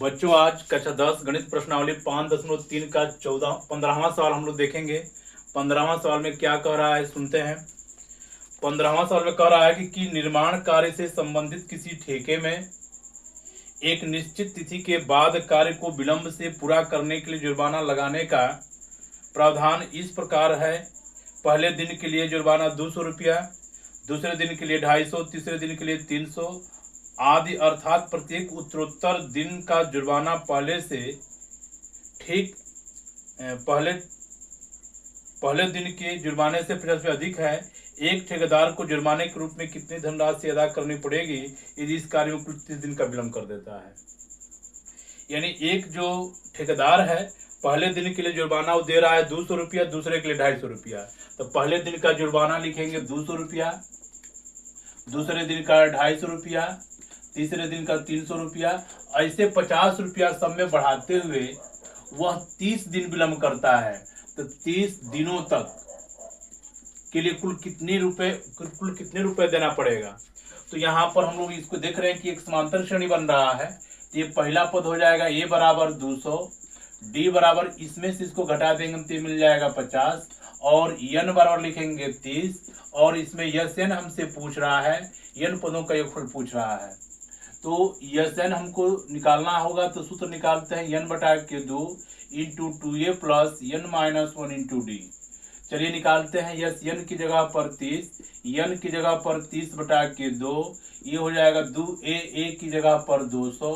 बच्चों, आज कक्षा 10 गणित प्रश्नावली 5.3 का 15वां सवाल हम लोग देखेंगे। 15वां सवाल में क्या कह रहा है सुनते हैं। 15वां सवाल में कह रहा है कि निर्माण कार्य से संबंधित किसी ठेके में एक निश्चित तिथि के बाद कार्य को विलंब से पूरा करने के लिए जुर्माना लगाने का प्रावधान इस प्रकार है। पहले दिन के लिए जुर्माना 200 रुपया, दूसरे दिन के लिए 250, तीसरे दिन के लिए 300 आदि, अर्थात प्रत्येक उत्तरोत्तर दिन का जुर्माना पहले से ठीक पहले दिन के जुर्माने से 50 रुपये अधिक है। एक ठेकेदार को जुर्माने के रूप में कितनी धनराशि अदा करनी पड़ेगी यदि इस कार्य में कुल 30 दिन का विलंब कर देता है। यानी एक जो ठेकेदार है पहले दिन के लिए जुर्माना वो दे रहा है 200 रुपया, दूसरे के लिए 250 रुपया। तो पहले दिन का जुर्माना लिखेंगे 200 रुपया, दूसरे दिन का 250 रुपया, तीसरे दिन का 300 रुपया, ऐसे 50 रुपया सब में बढ़ाते हुए वह 30 दिन विलंब करता है। तो 30 दिनों तक के लिए कुल कितने रुपए देना पड़ेगा। तो यहाँ पर हम लोग इसको देख रहे हैं कि एक समांतर श्रेणी बन रहा है। ये पहला पद हो जाएगा a बराबर 200, d बराबर इसमें से इसको घटा देंगे तो मिल जाएगा 50, और n बराबर लिखेंगे 30, और इसमें यन हमसे पूछ रहा है, n पदों का योगफल पूछ रहा है। तो यन हमको निकालना होगा, तो सूत्र निकालते हैं n/2 into 2a plus n minus 1 into D. चलिए निकालते हैं। यस n की जगह पर 30, n की जगह पर 30/2, ये हो जाएगा 2a की जगह पर 200,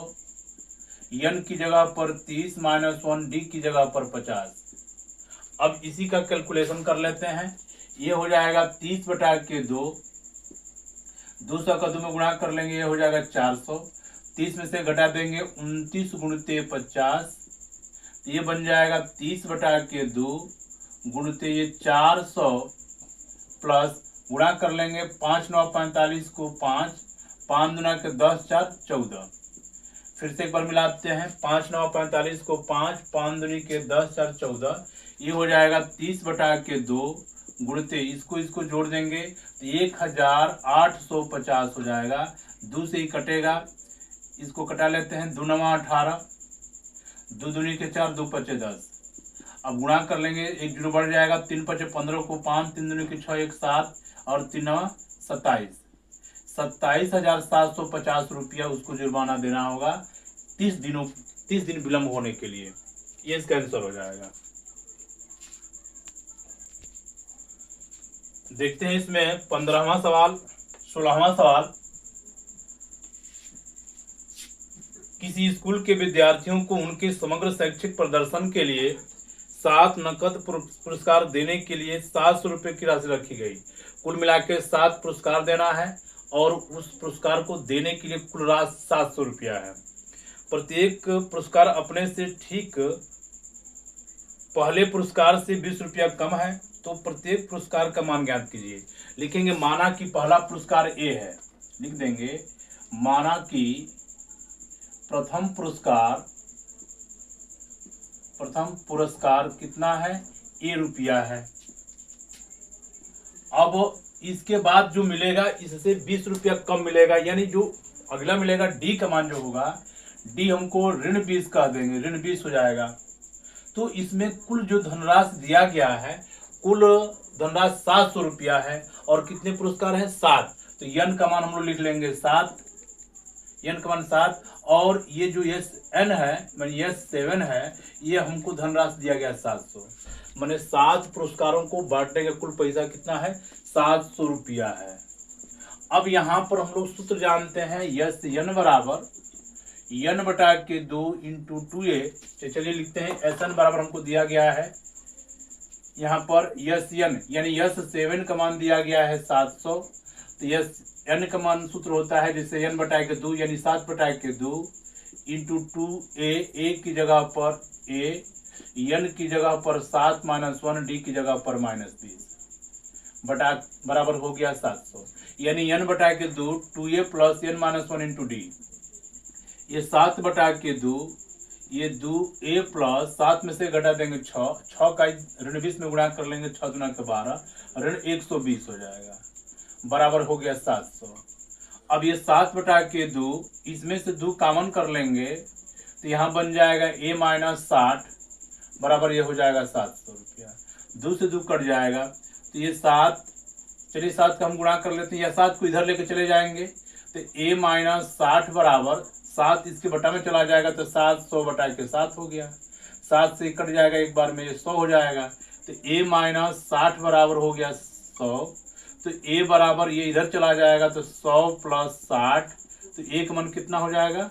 n की जगह पर 30 माइनस 1 d की जगह पर 50। अब इसी का कैलकुलेशन कर लेते हैं। ये हो जाएगा 30/2, 200 का 2 में गुणा कर लेंगे, ये हो जाएगा 400। 30 में से घटा देंगे 29 गुणित 50, ये बन जाएगा 30/2 गुणित ये 400 प्लस गुणा कर लेंगे 5 9 45 को 5, 5 दूना के 10 4 14। फिर से एक बार मिलाते हैं। 5 9 45 को 5, 5 दूनी के 10 4 14, ये हो जाएगा 30/2 गुणित इसको जोड़ देंगे तो 1850 हो जाएगा। 2 से ही कटेगा, इसको कटा लेते हैं। 2 9 18, 2 दूनी के 4, 2 5 10। अब गुणा कर लेंगे, एक जीरो बढ़ जाएगा। 3 5 15 को 5, 3 दूनी के 6 1 7, और 3 9 27, 27,750 रुपया उसको जुर्माना देना होगा 30 दिन विलंब होने के लिए। ये इसका आंसर हो जाएगा। देखते हैं इसमें 15वां सवाल। 16वां सवाल, किसी स्कूल के विद्यार्थियों को उनके समग्र शैक्षिक प्रदर्शन के लिए 7 नकद पुरस्कार देने के लिए 700 रुपये की राशि रखी गई। कुल मिलाकर 7 पुरस्कार देना है और उस पुरस्कार को देने के लिए कुल राशि 700 रुपया है। प्रत्येक पुरस्कार अपने से ठीक पहले पुरस्कार से 20 रुपया कम है, तो प्रत्येक पुरस्कार का मान ज्ञात कीजिए। लिखेंगे माना कि पहला पुरस्कार ए है, लिख देंगे माना कि प्रथम पुरस्कार कितना है, ए रुपया है। अब इसके बाद जो मिलेगा इससे 20 रुपया कम मिलेगा, यानी जो अगला मिलेगा डी का मान जो होगा, डी हमको ऋण 20 कह देंगे, ऋण 20 हो जाएगा। तो इसमें कुल जो धनराशि दिया गया है, कुल धनराशि 700 रुपया है, और कितने पुरस्कार है 7। तो यन का मान हम लोग लिख लेंगे 7, यन का मान 7, और ये जो यस एन है माने यस 7 है, ये हमको धनराशि दिया गया 700। माने 7 पुरस्कारों को बांटने का कुल पैसा कितना है, 700 रुपया है। अब यहाँ पर हम लोग सूत्र जानते हैं, यस एन बराबर n/2 इंटू 2a। चलिए लिखते हैं, एस एन बराबर हमको दिया गया है यहाँ पर यस एन, यानी यस 7 का मान दिया गया है 700। तो यस n का मान सूत्र होता है जैसे n/2 यानी 7/2 इंटू 2a, a की जगह पर a, n की जगह पर 7 माइनस 1, d की जगह पर -20 बराबर हो गया 700। यानी n/2 2a plus n minus 1 into D, ये 7/2, ये 2a प्लस 7 में से घटा देंगे 6 का ऋण 20 में गुणा कर लेंगे, 6 दूना के 12, ऋण 120 हो जाएगा, बराबर हो गया 700। अब ये 7/2, इसमें से 2 कॉमन कर लेंगे तो यहाँ बन जाएगा a माइनस 60 बराबर ये हो जाएगा 700 रुपया। 2 से 2 कट जाएगा तो ये 7, चलिए 7 का हम गुणा कर लेते हैं, या 7 को इधर लेके चले जाएंगे तो a माइनस 60 बराबर 7 इसके बटा में चला जाएगा तो 700 बटा के 7 हो गया। 7 से कट जाएगा एक बार में, ये 100 हो जाएगा। तो a माइनस 60 बराबर हो गया 100, तो a बराबर ये इधर चला जाएगा तो 100 प्लस 60, तो एक मन कितना हो जाएगा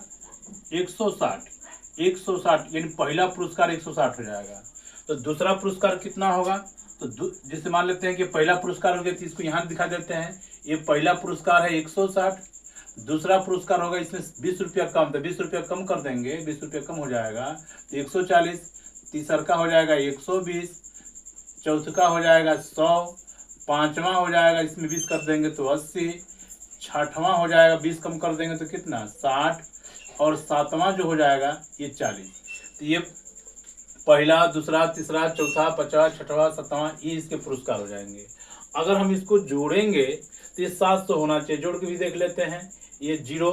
160। 160 यानी पहला पुरस्कार 160 हो जाएगा। तो दूसरा पुरस्कार कितना होगा, तो जैसे मान लेते हैं कि पहला पुरस्कार हो गया तो इसको यहाँ दिखा देते हैं, ये पहला पुरस्कार है 160, दूसरा पुरस्कार होगा इसमें 20 रुपया कम, तो 20 रुपया कम कर देंगे, 20 रुपया कम हो जाएगा तो 140, तीसरा का हो जाएगा 120, चौथा हो जाएगा 100, पांचवा हो जाएगा इसमें 20 कर देंगे तो 80, छठवां हो जाएगा 20 कम कर देंगे तो कितना 60, और सातवां जो हो जाएगा ये 40। तो ये पहला, दूसरा, तीसरा, चौथा, पांचवा, छठवां, सातवां ये इसके पुरस्कार हो जाएंगे। अगर हम इसको जोड़ेंगे तो ये 700 होना चाहिए। जोड़ के भी देख लेते हैं, ये 0,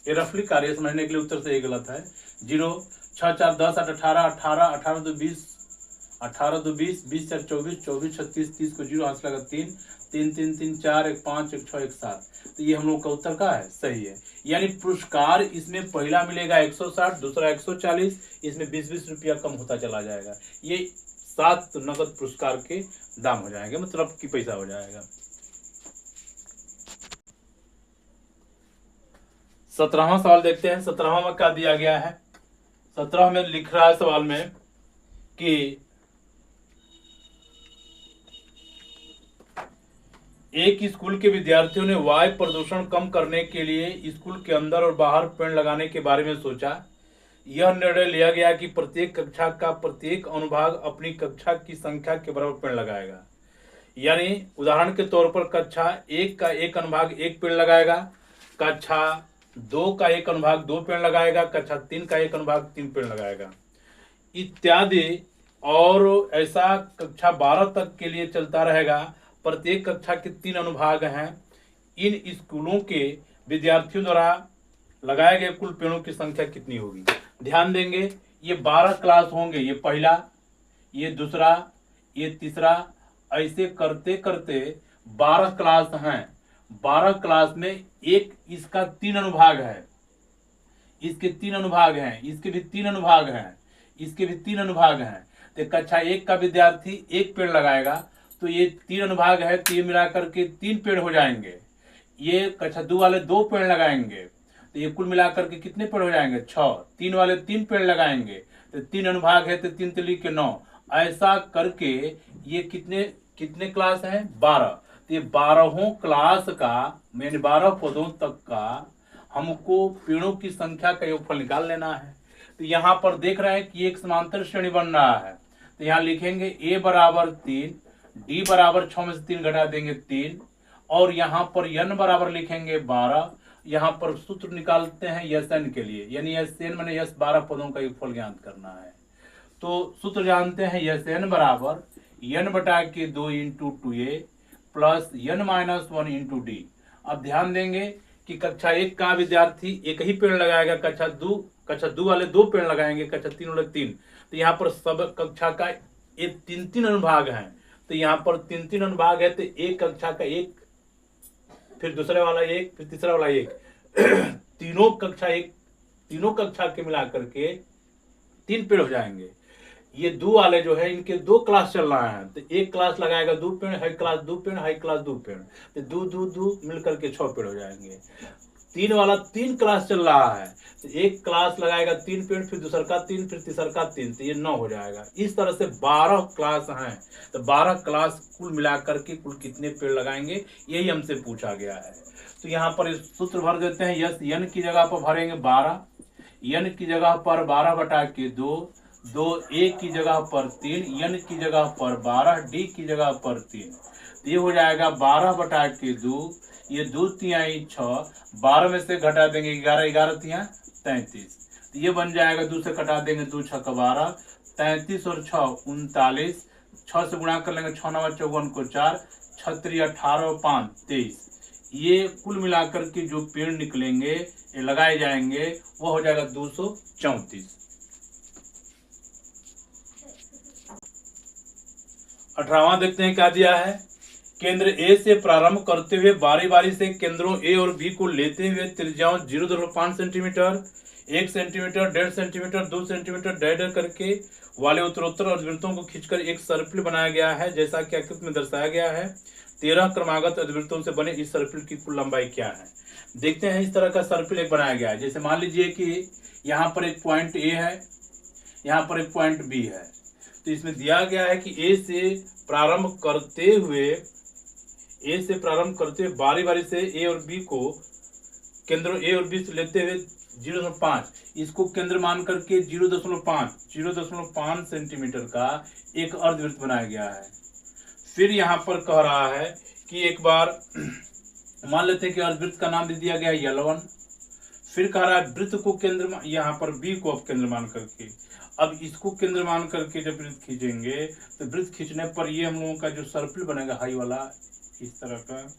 ये रफली कार्य समझने के लिए उत्तर से ये गलत है। 0, 6, 4, 10, 8, 18, 18, 18, 2, 20, 18, 2, 20, 20, 4, 24, 24, 36, 30 को 0 हाथ लगा 3, 3, 3, 3, 4, 1, 5, 1, 6, 1, 7। तो ये हम लोग का उत्तर का है, सही है। यानी पुरस्कार इसमें पहला मिलेगा 160, दूसरा 140, इसमें 20-20 रुपया कम होता चला जाएगा। ये 7 नगद पुरस्कार के दाम हो जाएंगे, मतलब कि पैसा हो जाएगा। 17वां सवाल देखते हैं। 17वां में क्या दिया गया है। 17 में लिख रहा है सवाल में कि एक स्कूल के विद्यार्थियों ने वायु प्रदूषण कम करने के लिए स्कूल के अंदर और बाहर पेड़ लगाने के बारे में सोचा। यह निर्णय लिया गया कि प्रत्येक कक्षा का प्रत्येक अनुभाग अपनी कक्षा की संख्या के बराबर पेड़ लगाएगा। यानी उदाहरण के तौर पर कक्षा 1 का एक अनुभाग 1 पेड़ लगाएगा, कक्षा 2 का एक अनुभाग 2 पेड़ लगाएगा, कक्षा 3 का एक अनुभाग 3 पेड़ लगाएगा इत्यादि। और ऐसा कक्षा 12 तक के लिए चलता रहेगा। प्रत्येक कक्षा के 3 अनुभाग हैं। इन स्कूलों के विद्यार्थियों द्वारा लगाए गए कुल पेड़ों की संख्या कितनी होगी। ध्यान देंगे, ये 12 क्लास होंगे, ये पहला, ये दूसरा, ये तीसरा, ऐसे करते करते 12 क्लास हैं। 12 क्लास में एक इसका 3 अनुभाग है, इसके 3 अनुभाग हैं, इसके भी 3 अनुभाग हैं, इसके भी 3 अनुभाग हैं। तो कक्षा 1 का विद्यार्थी 1 पेड़ लगाएगा, तो ये 3 अनुभाग है, तो ये मिलाकर के 3 पेड़ हो जाएंगे। ये कक्षा 2 वाले 2 पेड़ लगाएंगे, तो ये कुल मिलाकर के कितने पेड़ हो जाएंगे 6। 3 वाले 3 पेड़ लगाएंगे, तो 3 अनुभाग है, तो 3 3 के 9। ऐसा करके ये कितने क्लास हैं 12। तो ये 12 क्लास का, यानी 12 पदों तक का हमको पेड़ों की संख्या का योगफल निकाल लेना है। तो यहाँ पर देख रहे हैं कि एक समांतर श्रेणी बन रहा है। तो यहाँ लिखेंगे a बराबर 3, d बराबर 6 में से 3 घटा देंगे 3, और यहाँ पर n बराबर लिखेंगे 12। यहाँ पर सूत्र निकालते हैं Sn के लिए, यानी Sn मैंने यस 12 पदों का योगफल ज्ञात करना है। तो सूत्र जानते हैं Sn बराबर n बटा के 2 into 2a plus n minus 1 into d। अब ध्यान देंगे कि कक्षा 1 का विद्यार्थी एक ही पेड़ लगाएगा, कक्षा 2 वाले 2 पेड़ लगाएंगे, कक्षा 3 वाले 3। तो यहाँ पर सब कक्षा का 3 अनुभाग हैं। तो यहाँ पर 3 अनुभाग है, तो एक कक्षा का 1, फिर दूसरे वाला 1, फिर तीसरा वाला 1 तीनों कक्षा के मिलाकर के 3 पेड़ हो जाएंगे। ये 2 वाले जो है इनके 2 क्लास चल रहा है, तो एक क्लास लगाएगा 2 पेड़, हाई क्लास 2 पेड़, हाई क्लास 2 पेड़, तो 2 मिलकर के 6 पेड़ हो जाएंगे। 3 वाला 3 क्लास चल रहा है, तो एक क्लास लगाएगा 3 पेड़, फिर दूसरा का 3, फिर तीसरा का 3, तो ये 9 हो जाएगा। इस तरह से 12 क्लास हैं, तो 12 क्लास कुल मिलाकर के कुल कितने पेड़ लगाएंगे, यही हमसे पूछा गया है। तो यहाँ पर सूत्र भर देते हैं। यस n की जगह पर भरेंगे 12, n की जगह पर 12 बटा के 2, a की जगह पर 3, n की जगह पर 12, d की जगह पर 3। तो ये हो जाएगा 12 बटा के 2, ये 2 तिहाई 6, 12 में से घटा देंगे 11, 11 तिहाई 33। तो ये बन जाएगा, 2 से घटा देंगे 2 6 12, 33 और 6 39, 6 से गुणा कर लेंगे 6 9 54 को 4, 6 3 18 और 5 23। ये कुल मिलाकर के जो पेड़ निकलेंगे, ये लगाए जाएंगे, वो हो जाएगा 234। 18वां देखते हैं क्या दिया है। केंद्र ए से प्रारंभ करते हुए बारी बारी से केंद्रों ए और बी को लेते हुए त्रिज्याओं 0.5 centimetre, 1 centimetre, 1.5 centimetre, 2 centimetre dad करके वाले उत्तरोत्तर अर्धवृत्तों को खींचकर एक सर्पिल बनाया गया है, जैसा कि आकृति में दर्शाया गया है। 13 क्रमागत अर्धवृत्तों से बने इस सर्पिल की कुल लंबाई क्या है। देखते हैं, इस तरह का सर्पिल एक बनाया गया है। जैसे मान लीजिए कि यहाँ पर एक पॉइंट ए है, यहाँ पर एक पॉइंट बी है, तो इसमें दिया गया है कि ए से प्रारंभ करते हुए बारी बारी से ए और बी को केंद्र ए और बी से लेते हुए 0.5, इसको केंद्र मान करके 0.5 सेंटीमीटर का एक अर्धवृत्त बनाया गया है। फिर यहाँ पर कह रहा है कि एक बार मान लेते हैं कि अर्धवृत्त का नाम दे दिया गया है L1। फिर कह रहा है वृत्त को केंद्र, यहाँ पर बी को अब केंद्र मान करके, अब इसको केंद्र मान करके जब वृत्त खींचेंगे तो वृत्त खींचने पर ये हम लोगों का जो सर्पिल बनेगा हाई वाला, इस तरह का,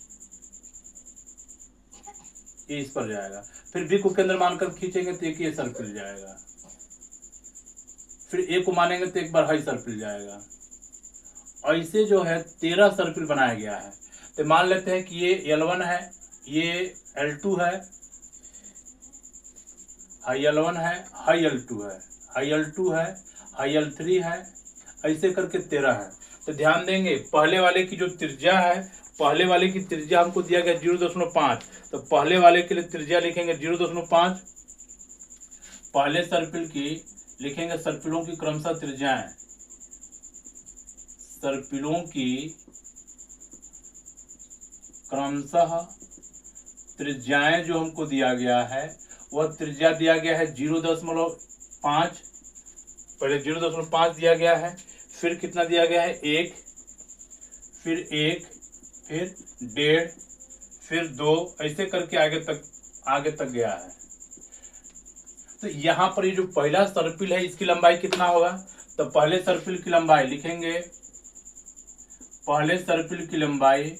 ये इस पर जाएगा। फिर बी को केंद्र मानकर खींचेंगे तो एक ये सर्पिल जाएगा। फिर ए को मानेंगे तो एक बार हाई सर्पिल जाएगा। ऐसे जो है 13 सर्पिल बनाया गया है। तो मान लेते हैं कि ये L1 है, ये L2 है, हाई L1 है, हाई L2 है, हाई L2 है, हाई L3 है, ऐसे करके 13 है। तो ध्यान देंगे, पहले वाले की जो त्रिज्या है, पहले वाले की त्रिज्या हमको दिया गया 0.5, तो पहले वाले के लिए त्रिज्या लिखेंगे 0.5। पहले सर्पिल की लिखेंगे, सर्पिलों की क्रमशः त्रिज्याएं, सर्पिलों की क्रमशः त्रिज्याएं जो हमको दिया गया है, वह त्रिज्या दिया गया है 0.5। पहले 0.5 दिया गया है, फिर कितना दिया गया है 1, फिर 1, फिर 1.5, फिर 2, ऐसे करके आगे तक गया है। तो यहाँ पर ये जो पहला सर्पिल है, इसकी लंबाई कितना होगा, तो पहले सर्पिल की लंबाई लिखेंगे, पहले सर्पिल की लंबाई,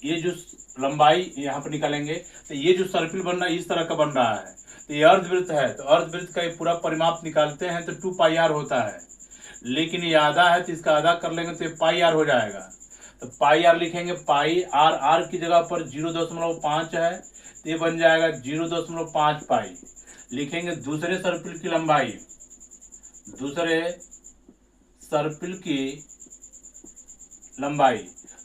ये जो लंबाई यहाँ पर निकालेंगे, तो ये जो सर्पिल बन रहा है इस तरह का बन रहा है, तो ये अर्धवृत्त है, तो अर्धवृत्त का ये पूरा परिमाप निकालते हैं तो 2πr होता है। लेकिन ये आधा है तो इसका आधा कर लेंगे तो ये πr हो जाएगा। तो πr लिखेंगे, पाई r की जगह पर 0.5 है, तो ये बन जाएगा 0.5 पाई। लिखेंगे दूसरे सर्पिल की लंबाई, दूसरे सर्पिल की लंबाई,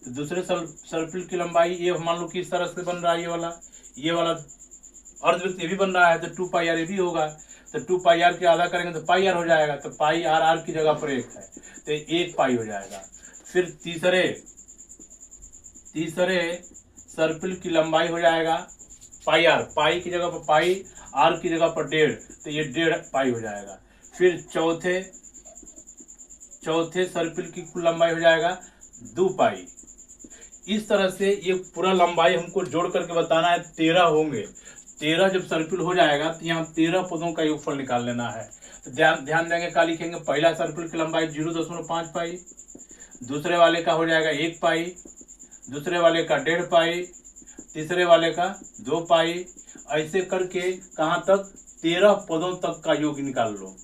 तो दूसरे सर्पिल की लंबाई ये मान लो कि इस तरह से बन रहा है, ये वाला अर्धवृत्त ये भी बन रहा है, तो 2πr ये भी होगा, तो 2πr के आधा करेंगे तो πr हो जाएगा, तो पाई r की जगह पर 1 है, तो 1 पाई हो जाएगा। फिर तीसरे सर्पिल की लंबाई हो जाएगा πr, पाई की जगह पर पाई, r की जगह पर 1.5, तो ये 1.5 पाई हो जाएगा। फिर चौथे सर्पिल की कुल लंबाई हो जाएगा 2 पाई। इस तरह से ये पूरा लंबाई हमको जोड़ करके बताना है, 13 होंगे। 13 जब सर्पिल हो जाएगा तो यहाँ 13 पदों का योगफल निकाल लेना है। तो ध्यान देंगे, क्या लिखेंगे, पहला सर्पिल की लंबाई 0.5 पाई, दूसरे वाले का हो जाएगा 1 पाई, दूसरे वाले का 1.5 पाई, तीसरे वाले का 2 पाई, ऐसे करके कहाँ तक, 13 पदों तक का योग निकाल लो।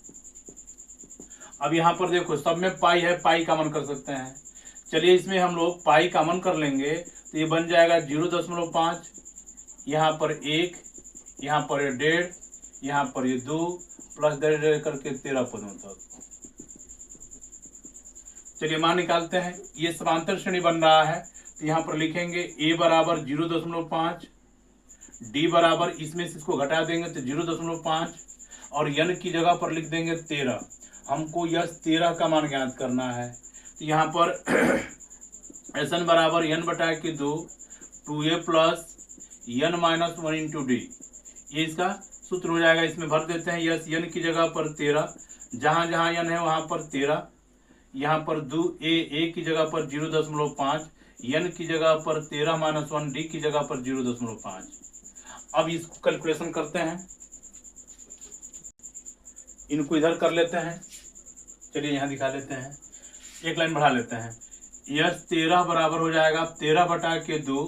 अब यहाँ पर देखो, सब में पाई है, पाई कॉमन कर सकते हैं। चलिए इसमें हम लोग पाई कॉमन कर लेंगे, तो ये बन जाएगा 0.5, यहाँ पर 1, यहाँ पर 1.5, यहाँ पर ये 2 प्लस 1.5 करके 13 पदों तक। चलिए मान निकालते हैं। ये समांतर श्रेणी बन रहा है, तो यहाँ पर लिखेंगे a बराबर 0.5, d बराबर, इसमें से इसको घटा देंगे तो 0.5, और n की जगह पर लिख देंगे 13। हमको यह 13 का मान ज्ञात करना है। तो यहाँ पर Sn बराबर n/2 2a plus n - 1 into D, ये इसका सूत्र हो जाएगा। इसमें भर देते हैं, यस n की जगह पर 13, जहाँ जहाँ n है वहाँ पर 13, यहाँ पर 2a की जगह पर 0.5, n की जगह पर 13 - 1, d की जगह पर 0.5। अब इसको कैलकुलेशन करते हैं, इनको इधर कर लेते हैं। चलिए यहाँ दिखा लेते हैं, एक लाइन बढ़ा लेते हैं। यस 13 बराबर हो जाएगा 13/2,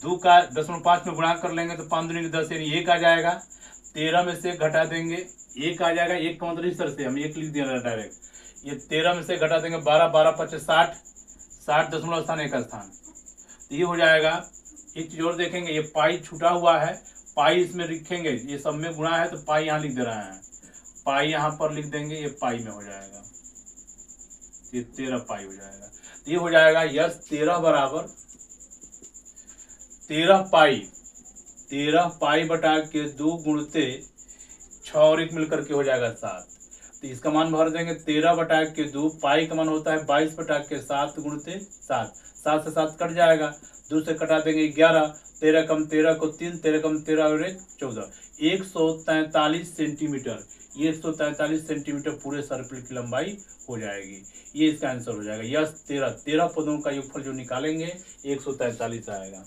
2 का 0.5 में गुणा कर लेंगे तो 5 दूनी 10 यानी 1 आ जाएगा। 13 में से घटा देंगे 1 आ जाएगा। 1 का मतलब इस तरह से हम 1 लिख दिया डायरेक्ट। ये 13 में से घटा देंगे 12, 12 5 60, 60 दशमलव स्थान 1 स्थान, तो ये हो जाएगा। एक चीज और देखेंगे, ये पाई छूटा हुआ है, पाई इसमें लिखेंगे, ये सब में गुणा है तो पाई यहाँ लिख दे रहे हैं, पाई यहाँ पर लिख देंगे, ये पाई में हो जाएगा, ये 13 पाई हो जाएगा। तो ये हो जाएगा यस 13 बराबर 13 पाई बटा के 2 गुणते 6 और 1 मिलकर के हो जाएगा 7। तो इसका मान भर देंगे 13/2, पाई का मान होता है 22/7 गुणते 7, 7 से 7 कट जाएगा, 2 से कटा देंगे 11, 13 कम 13 को 3, 13 कम 13 और 1 14, 143 सेंटीमीटर। ये 143 सेंटीमीटर पूरे सर्कल की लंबाई हो जाएगी। ये इसका आंसर हो जाएगा यस 13 पदों का योगफल जो निकालेंगे 143 आएगा।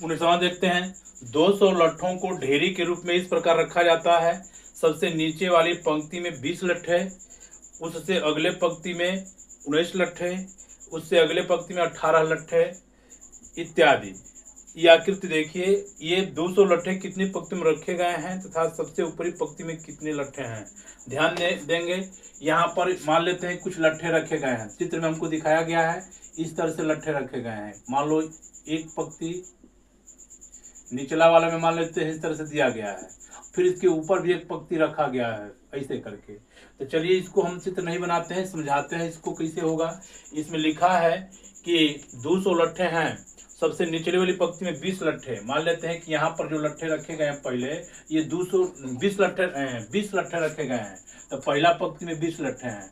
19वां देखते हैं। 200 लट्ठों को ढेरी के रूप में इस प्रकार रखा जाता है। सबसे नीचे वाली पंक्ति में 20 लट्ठे, उससे अगले पंक्ति में 19 लट्ठे, उससे अगले पंक्ति में 18 लट्ठे इत्यादि। ये आकृति देखिए, ये 200 लट्ठे कितनी पंक्ति में रखे गए हैं तथा सबसे ऊपरी पंक्ति में कितने लट्ठे हैं। ध्यान देंगे, यहाँ पर मान लेते हैं कुछ लट्ठे रखे गए हैं, चित्र में हमको दिखाया गया है इस तरह से लट्ठे रखे गए हैं। मान लो एक पंक्ति, निचला वाला में मान लेते हैं इस तरह से दिया गया है, फिर इसके ऊपर भी एक पंक्ति रखा गया है ऐसे करके। तो चलिए इसको हम चित्र नहीं बनाते हैं, समझाते हैं इसको कैसे होगा। इसमें लिखा है कि 200 लट्ठे हैं, सबसे निचले वाली पंक्ति में 20 लट्ठे। मान लेते हैं कि यहाँ पर जो लट्ठे रखे गए हैं पहले, ये 20 लट्ठे रखे गए हैं, तो पहला पंक्ति में 20 लट्ठे हैं,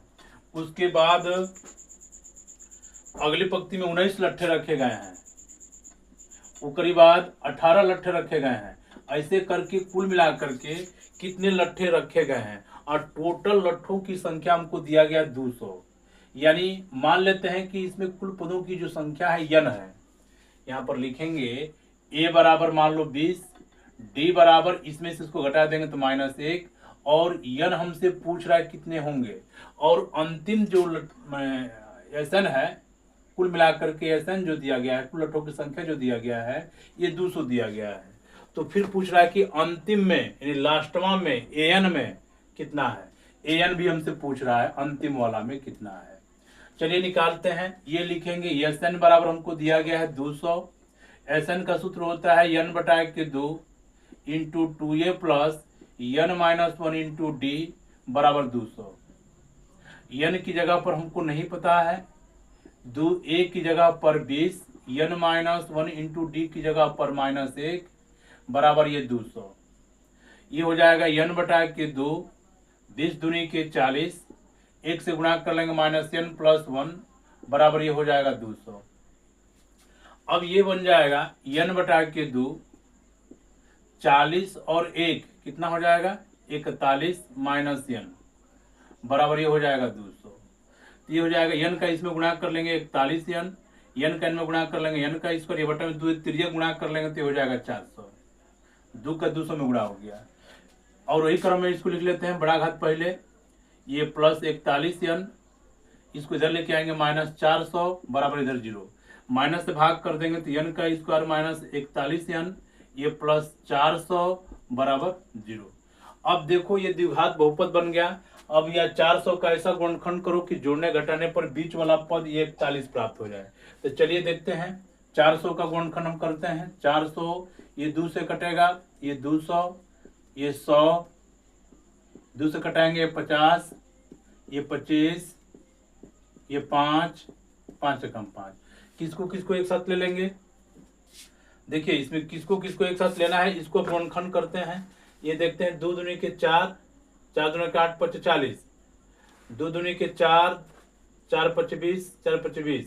उसके बाद अगली पंक्ति में 19 लट्ठे रखे गए हैं, उसके बाद 18 लट्ठे रखे गए हैं। ऐसे करके कुल मिला करके कितने लट्ठे रखे गए हैं, और टोटल लट्ठों की संख्या हमको दिया गया 200। यानी मान लेते हैं कि इसमें कुल पदों की जो संख्या है n है। यहाँ पर लिखेंगे a बराबर मान लो 20, d बराबर इसमें से इसको घटा देंगे तो -1, और n हमसे पूछ रहा है कितने होंगे, और अंतिम जो SN है कुल मिलाकर के SN जो दिया गया है, कुल लट्ठों की संख्या जो दिया गया है ये 200 दिया गया है। तो फिर पूछ रहा है कि अंतिम में यानी लास्टवा में AN में कितना है, AN भी हमसे पूछ रहा है अंतिम वाला में कितना है। चलिए निकालते हैं। ये लिखेंगे SN बराबर हमको दिया गया है 200। SN का सूत्र होता है n/2 into 2a plus n-1 into d बराबर 200। n की जगह पर हमको नहीं पता है, a की जगह पर 20, n-1 इंटू d की जगह पर -1 बराबर ये 200। ये हो जाएगा n/2, 20 दूनी के 40, 1 से गुणा कर लेंगे -n प्लस 1 बराबर ये हो जाएगा 200। अब ये बन जाएगा n/2, 40 और 1 कितना हो जाएगा 41 माइनस n बराबर ये हो जाएगा 200। ये हो जाएगा n का इसमें गुणा कर लेंगे 41n, n का n में गुणा कर लेंगे n का स्क्वायर, ये बटा में 2 त्रिज्या गुणा कर लेंगे तो हो जाएगा 400। 2 का 200 में गुणा हो गया। और वही क्रम में इसको लिख लेते हैं बड़ा घात पहले, ये प्लस 41n, इसको इधर लेके आएंगे -400 बराबर इधर 0, माइनस से भाग कर देंगे तो n का स्क्वायर -41n, ये प्लस 400 बराबर 0। अब देखो ये द्विघात बहुपद बन गया। अब यह 400 का ऐसा गुणनखंड करो कि जोड़ने घटाने पर बीच वाला पद ये 41 प्राप्त हो जाए। तो चलिए देखते हैं 400 का गुणनखंड हम करते हैं। 400 ये 2 से कटेगा, ये 200, ये 100, 2 से कटाएंगे 50, ये 25, ये 5, 5 से कम 5। किसको किसको एक साथ ले लेंगे, देखिए इसमें किसको किसको एक साथ लेना है, इसको गुणनखंड करते हैं। ये देखते हैं 2 दूनी के 4, 4 दूनी के 8 5 40, 2 दूनी के 4, 4 5 20, 4 5 20,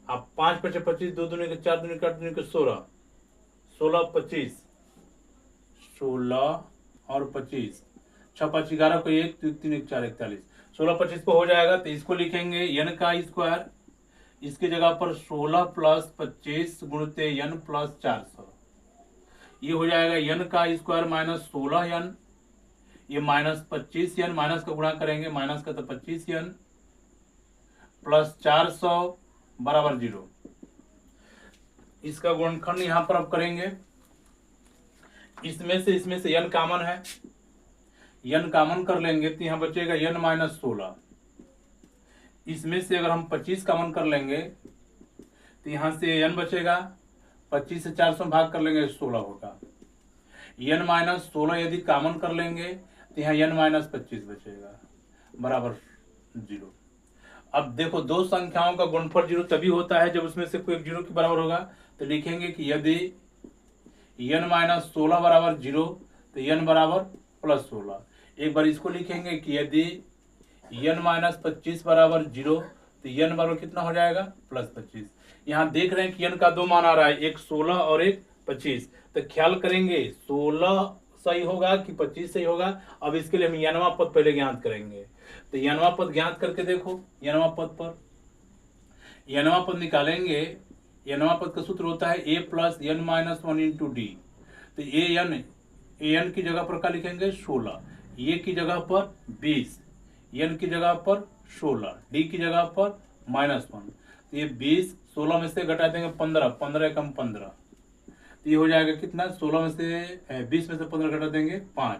अब 5 5 25, 2 दूनी के 4 दूनी के 8 दूनी के 16, 16 25, 16 और 25, 6 5 11 को 1, 3 1 4 41, 16 25 को हो जाएगा। तो इसको लिखेंगे n का स्क्वायर, इसकी जगह पर 16 प्लस 25 गुणते n प्लस 400, ये हो जाएगा n का स्क्वायर -16n ये -25n, माइनस का गुणा करेंगे, माइनस का तो 25n प्लस 400 बराबर 0। इसका गुणनखंड यहां पर अब करेंगे, इसमें से n कॉमन है, n कॉमन कर लेंगे तो यहाँ बचेगा n माइनस 16। इसमें से अगर हम 25 कॉमन कर लेंगे तो यहाँ से n बचेगा, 25 से 400 भाग कर लेंगे 16 होगा। n माइनस 16 यदि कॉमन कर लेंगे तो यहाँ n माइनस 25 बचेगा बराबर 0। अब देखो दो संख्याओं का गुणनफल 0 तभी होता है जब उसमें से कोई 0 के बराबर होगा। तो लिखेंगे कि यदि n माइनस 16 बराबर 0 तो n बराबर प्लस 16। एक बार इसको लिखेंगे कि यदि n माइनस 25 बराबर 0 तो n बराबर कितना हो जाएगा, प्लस 25। यहाँ देख रहे हैं कि n का दो मान आ रहा है, एक 16 और एक 25। तो ख्याल करेंगे 16 सही होगा कि 25 सही होगा। अब इसके लिए हम यनवा पद पहले ज्ञात करेंगे। तो यनवा पद ज्ञात करके देखो, यनवा पद पर यनवा पद निकालेंगे। यनवा पद का सूत्र होता है a plus n minus 1 into D. तो an की जगह पर क्या लिखेंगे 16, a की जगह पर 20, n की जगह पर 16, d की जगह पर -1। तो ये 20 16 में से घटा देंगे 15, 15 कम 15, तो ये हो जाएगा कितना, 16 में से 20 में से 15 घटा देंगे 5,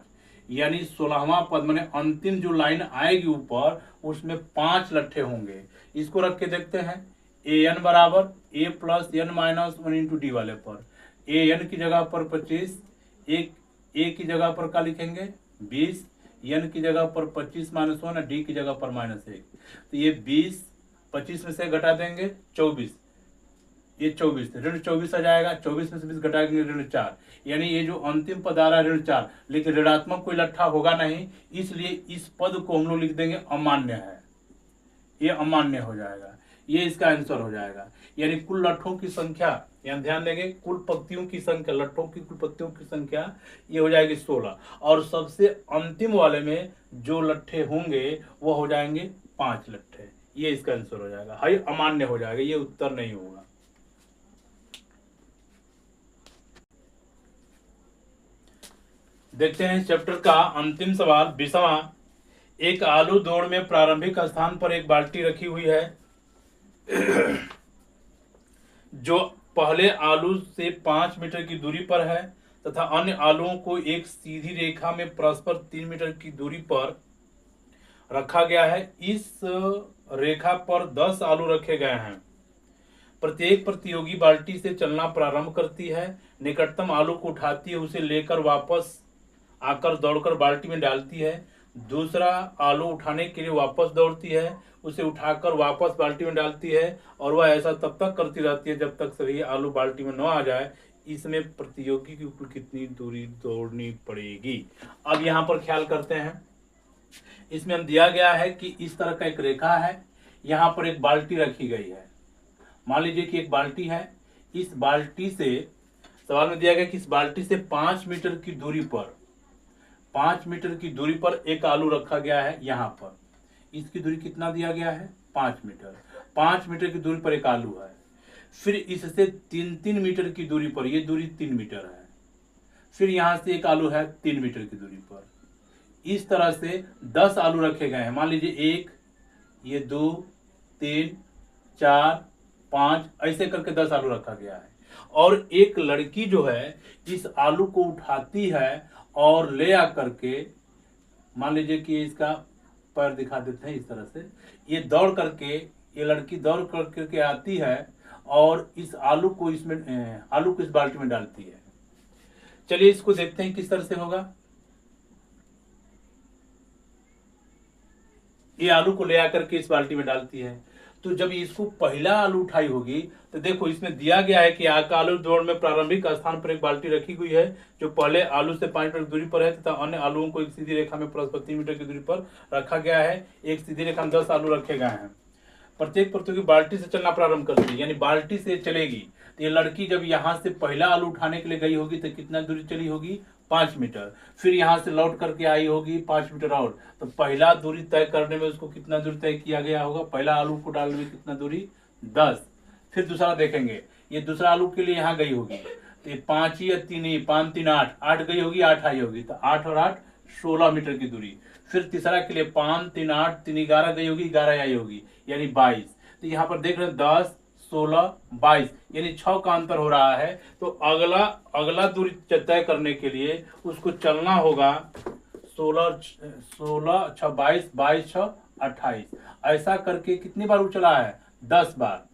यानी 16वां पद माने अंतिम जो लाइन आएगी ऊपर उसमें 5 लट्ठे होंगे। इसको रख के देखते हैं, an बराबर a plus n minus 1 into D वाले पर an की जगह पर 25, a की जगह पर क्या लिखेंगे 20, n की जगह पर 25 माइनस 1, डी की जगह पर -1। तो ये 20 25 में से घटा देंगे 24, ये 24 ऋण 24 आ जाएगा। 24 में से 20 घटाएंगे ऋण 4, यानी ये जो अंतिम पद आ रहा है ऋण 4, लेकिन ऋणात्मक कोई लट्ठा होगा नहीं, इसलिए इस पद को हम लोग लिख देंगे अमान्य है, ये अमान्य हो जाएगा। ये इसका आंसर हो जाएगा। यानी कुल लट्ठों की संख्या, यहाँ ध्यान देंगे, कुल पंक्तियों की संख्या, लट्ठों की कुल पंक्तियों की संख्या ये हो जाएगी 16, और सबसे अंतिम वाले में जो लट्ठे होंगे वो हो जाएंगे 5 लट्ठे। ये इसका आंसर हो जाएगा, हाई अमान्य हो जाएगा, ये उत्तर नहीं होगा। देखते हैं चैप्टर का अंतिम सवाल 20वां। एक आलू दौड़ में प्रारंभिक स्थान पर एक बाल्टी रखी हुई है जो पहले आलू से 5 मीटर की दूरी पर है तथा अन्य आलुओं को एक सीधी रेखा में परस्पर 3 मीटर की दूरी पर रखा गया है। इस रेखा पर 10 आलू रखे गए हैं। प्रत्येक प्रतियोगी बाल्टी से चलना प्रारंभ करती है, निकटतम आलू को उठाती है, उसे लेकर वापस आकर दौड़कर बाल्टी में डालती है। दूसरा आलू उठाने के लिए वापस दौड़ती है, उसे उठाकर वापस बाल्टी में डालती है, और वह ऐसा तब तक करती रहती है जब तक सभी आलू बाल्टी में न आ जाए। इसमें प्रतियोगी की कुल कितनी दूरी दौड़नी पड़ेगी। अब यहाँ पर ख्याल करते हैं, इसमें हम दिया गया है कि इस तरह का एक रेखा है, यहाँ पर एक बाल्टी रखी गई है। मान लीजिए कि एक बाल्टी है, इस बाल्टी से, सवाल में दिया गया कि इस बाल्टी से 5 मीटर की दूरी पर, 5 मीटर की दूरी पर एक आलू रखा गया है। यहाँ पर इसकी दूरी कितना दिया गया है 5 मीटर। 5 मीटर की दूरी पर एक आलू है। फिर इससे 3-3 मीटर की दूरी पर, ये दूरी 3 मीटर है। फिर यहाँ से एक आलू है 3 मीटर की दूरी पर। इस तरह से 10 आलू रखे गए हैं। मान लीजिए 1, ये 2, 3, 4, 5, ऐसे करके 10 आलू रखा गया है। और एक लड़की जो है इस आलू को उठाती है और ले आकर के, मान लीजिए कि इसका पैर दिखा देते हैं इस तरह से, ये दौड़ करके, ये लड़की दौड़ करके आती है और इस आलू को इस बाल्टी में डालती है। चलिए इसको देखते हैं किस तरह से होगा। ये आलू को ले आकर के इस बाल्टी में डालती है, तो जब इसको पहला आलू उठाई होगी तो देखो इसमें दिया गया है कि आलू दौड़ में प्रारंभिक स्थान पर एक बाल्टी रखी हुई है जो पहले आलू से 5 मीटर की दूरी पर है तथा अन्य आलूओं को एक सीधी रेखा में परस्पर 3 मीटर की दूरी पर रखा गया है। एक सीधी रेखा में 10 आलू रखे गए हैं। प्रत्येक प्रतियोगी बाल्टी से चलना प्रारंभ करती है, यानी बाल्टी से चलेगी। तो ये लड़की जब यहाँ से पहला आलू उठाने के लिए गई होगी तो कितना दूरी चली होगी 5 मीटर। फिर यहाँ से लौट करके आई होगी 5 मीटर और, तो पहला दूरी तय करने में उसको कितना दूरी तय किया गया होगा, पहला आलू को डालने में कितना दूरी 10। फिर दूसरा देखेंगे, ये दूसरा आलू के लिए यहाँ गई होगी तो ये 5 या 3, 5 3 8 गई होगी, 8 आई होगी, तो 8 और 8 16 मीटर की दूरी। फिर तीसरा के लिए 5 3 8 3 11 गई होगी, 11 आई होगी, यानी 22। तो यहाँ पर देख रहे हैं 10 16 22, यानी 6 का अंतर हो रहा है। तो अगला अगला दूरी तय करने के लिए उसको चलना होगा 16 16 6 22 22 6 28। ऐसा करके कितनी बार वो चला है? 10 बार,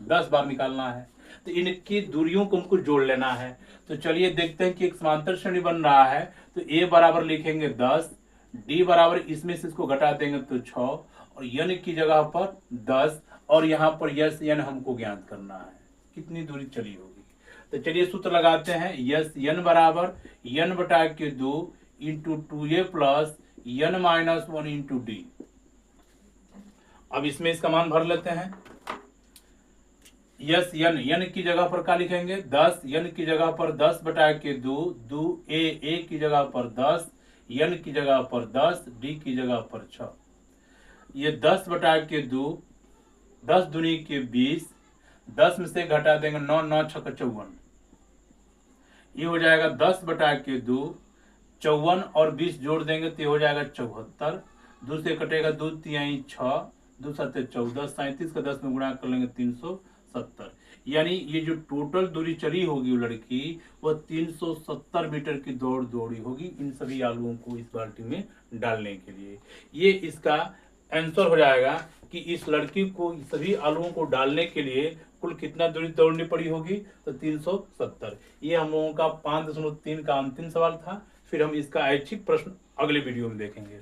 10 बार निकालना है। तो इनकी दूरियों को हमको जोड़ लेना है। तो चलिए देखते हैं कि एक समांतर श्रेणी बन रहा है। तो ए बराबर लिखेंगे 10, डी बराबर इसमें से इसको घटा देंगे तो 6, और यन की जगह पर 10, और यहाँ पर यस यन हमको ज्ञात करना है कितनी दूरी चली होगी। तो चलिए सूत्र लगाते हैं। यस यन बराबर यन बटा के 2 इंटू 2a प्लस यन माइनस 1 इंटू डी। अब इसमें इसका मान भर लेते हैं। यस यन यन की जगह पर क्या लिखेंगे? 10, यन की जगह पर 10 बटा के 2, 2 ए की जगह पर 10, यन की जगह पर 10, डी की जगह पर 6। ये 10 बटा के 2, 10 दूनी के 20, 10 में से घटा देंगे 9, 9 6 54। ये हो जाएगा 10 बटा के 2, 54 और 20 जोड़ देंगे तो ये हो जाएगा 74। 2 से कटेगा 2 3 6, 2 7 14, 37 का 10 में गुणा कर लेंगे 370। यानी ये जो टोटल दूरी चली होगी वो लड़की, वह 370 मीटर की दौड़ दौड़ी होगी इन सभी आलुओं को इस बाल्टी में डालने के लिए। ये इसका आंसर हो जाएगा कि इस लड़की को सभी आलुओं को डालने के लिए कुल कितना दूरी दौड़नी पड़ी होगी? तो 370। ये हम लोगों का 5.3 का अंतिम सवाल था। फिर हम इसका ऐच्छिक प्रश्न अगले वीडियो में देखेंगे।